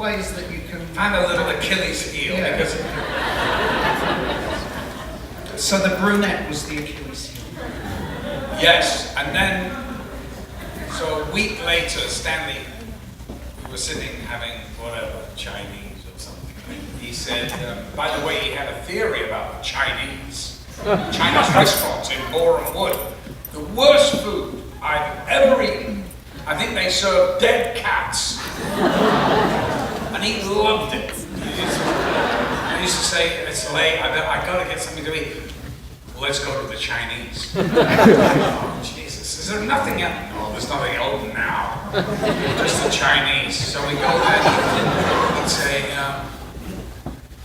ways that you can... And a little Achilles heel, Yeah. because... So the brunette was the Achilles heel. Yes, and then, so a week later, Stanley, we were sitting having whatever, Chinese or something, and he said, by the way, he had a theory about the Chinese restaurants in Boreham Wood. The worst food I've ever eaten. I think they serve dead cats. And he loved it. I used to say, it's late, I gotta get something to eat. Let's go to the Chinese. Oh, Jesus, is there nothing else? No, there's nothing open now. Just the Chinese. So we go there, he'd say,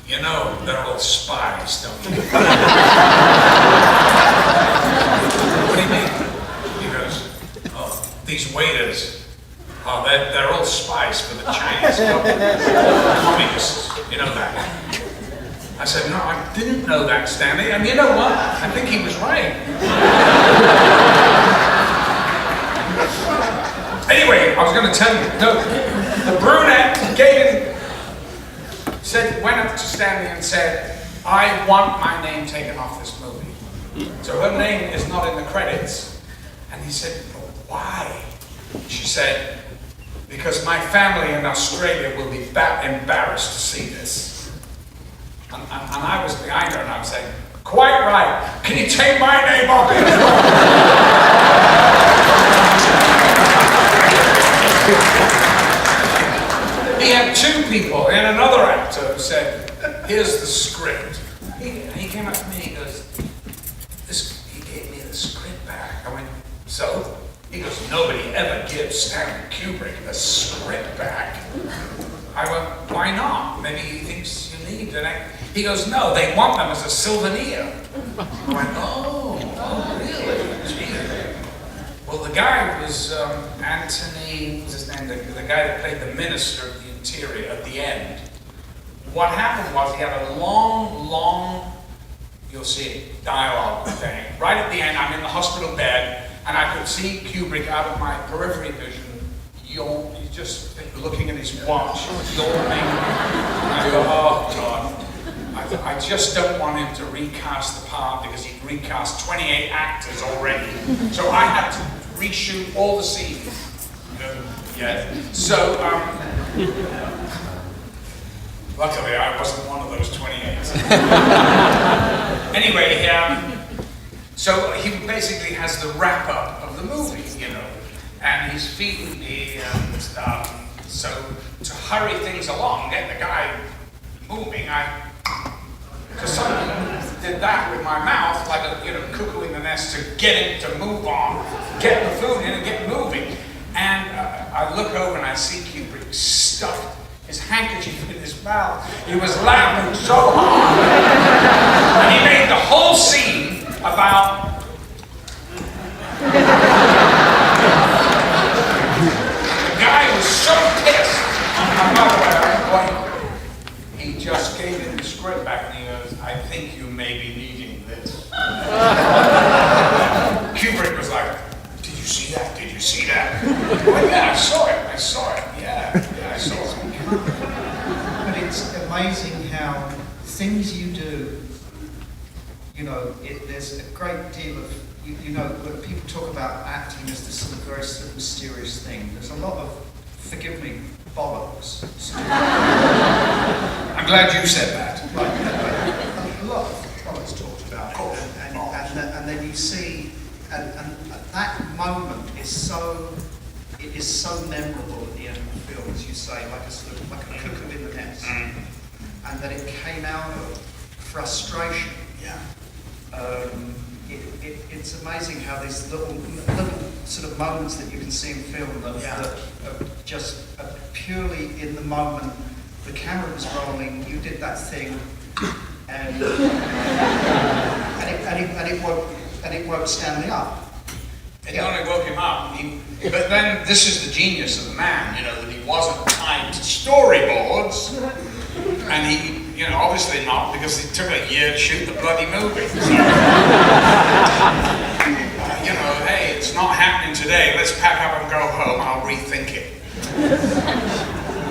you know, they're all spies, don't you? What do you mean? He goes, oh, these waiters, oh, they're all spies for the Chinese government. Communists, you know that. I said, no, I didn't know that, Stanley. And you know what? I think he was right. Anyway, I was going to tell you, the brunette went up to Stanley and said, I want my name taken off this movie. So her name is not in the credits. And he said, but why? She said, because my family in Australia will be embarrassed to see this. And I was behind her and I was saying, quite right, can you take my name off it? He had two people and another actor who said, here's the script. He came up to me and he goes, he gave me the script back. I went, so? He goes, nobody ever gives Stanley Kubrick the script back. I went, why not? Maybe he thinks you need an actor. He goes, no, they want them as a souvenir. I went, oh, really? Gee. Well, the guy was Anthony, what's his name? The guy that played the Minister of the Interior at the end. What happened was he had a long, you'll see it, dialogue thing. Right at the end, I'm in the hospital bed, and I could see Kubrick out of my periphery vision. He's just looking at his watch, yawning. I go, oh, God. I just don't want him to recast the part because he'd recast 28 actors already. So I had to reshoot all the scenes. Yeah. So, luckily I wasn't one of those 28. Anyway, so he basically has the wrap-up of the movie, you know, and he's feeding me and stuff. So to hurry things along, get the guy moving, because someone did that with my mouth, like a cuckoo in the nest, to get him to move on, get the food in and get moving. And I look over and I see Kubrick stuffed his handkerchief in his mouth. He was laughing so hard. And he made the whole scene about... The guy was so pissed. And by the way, he just gave him the script back and he goes, I think you may be needing this. Kubrick was like, did you see that? Did you see that? Well, yeah, I saw it. Yeah, I saw it. But it's amazing how things you do, you know, there's a great deal of, you know, when people talk about acting as this sort of very sort of mysterious thing, there's a lot of, forgive me, bollocks. I'm glad you said that. Right, a lot of bollocks talked about it, and then you see, and that moment is so memorable at the end of the film, as you say, like a sort of, like a cuckoo in the nest, and that it came out of frustration. Yeah. It's amazing how these little sort of moments that you can see in film that are just purely in the moment. The camera was rolling, you did that thing, and it woke Stanley up. It not only woke him up, but then this is the genius of the man, you know, that he wasn't tied to storyboards, and he, you know, obviously not, because it took a year to shoot the bloody movie. So, you know, hey, it's not happening today, let's pack up and go home, I'll rethink it.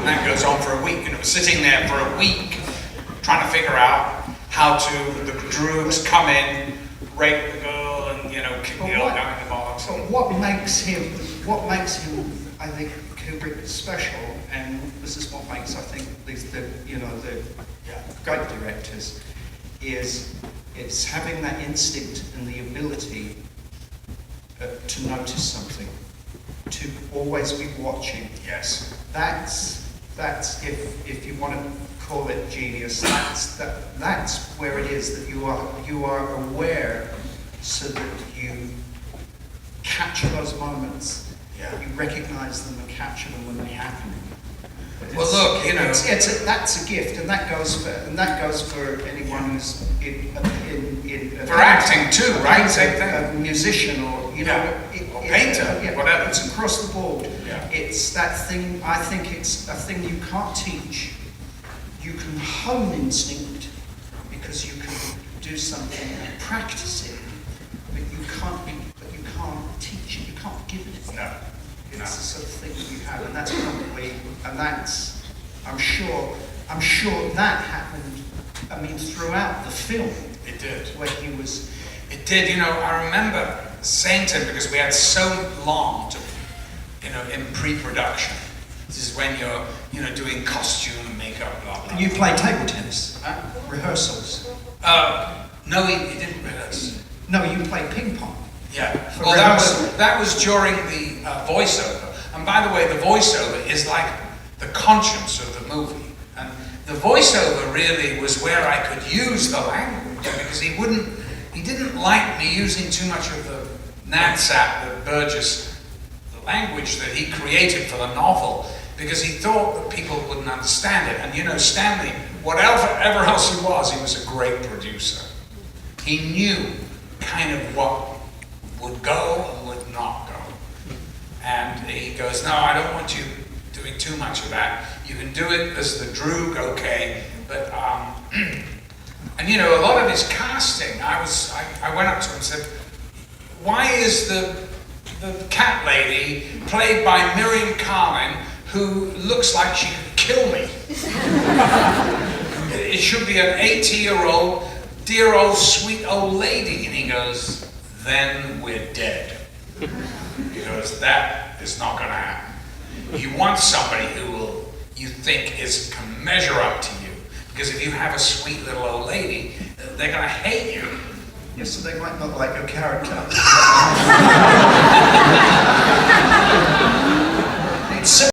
And that goes on for a week, and we're sitting there for a week trying to figure out how to, the droogs come in, rape the girl, and, you know, kick the old guy in the box. So what makes him, I think, Kubrick special, and this is what makes, I think, the great directors, is it's having that instinct and the ability to notice something, to always be watching. Yes. That's if you want to call it genius, that's where it is, that you are aware, so that you capture those moments, you recognize them and capture them when they happen. Well, look, you know, that's a gift, and that goes for anyone who's in for acting too, right? Same thing. A musician, or or painter, whatever. It's across the board. Yeah. It's that thing. I think it's a thing you can't teach. You can hone instinct because you can do something and practice it, but you can't teach it. You can't give it. No. It's the sort of thing that you have, and that's probably, I'm sure that happened, I mean, throughout the film. It did. Where he was... It did, you know, I remember saying to him, because we had so long to, you know, in pre-production. This is when you're, you know, doing costume, makeup, blah, blah. And you played table tennis? Rehearsals? No, he didn't rehearse. No, you played ping pong. Yeah, well, that was during the voiceover. And by the way, the voiceover is like the conscience of the movie. And the voiceover really was where I could use the language, because he didn't like me using too much of the Nadsat, the Burgess, the language that he created for the novel, because he thought that people wouldn't understand it. And you know, Stanley, whatever else he was a great producer. He knew kind of what would go and would not go. And he goes, no, I don't want you doing too much of that. You can do it as the droog, okay, but, and you know, a lot of his casting, I went up to him and said, why is the cat lady played by Miriam Carlin, who looks like she could kill me? It should be an 80-year-old, dear old, sweet old lady. And he goes, then we're dead. Because that is not going to happen. You want somebody who you think can measure up to you. Because if you have a sweet little old lady, they're going to hate you. Yes, so they might not like your character.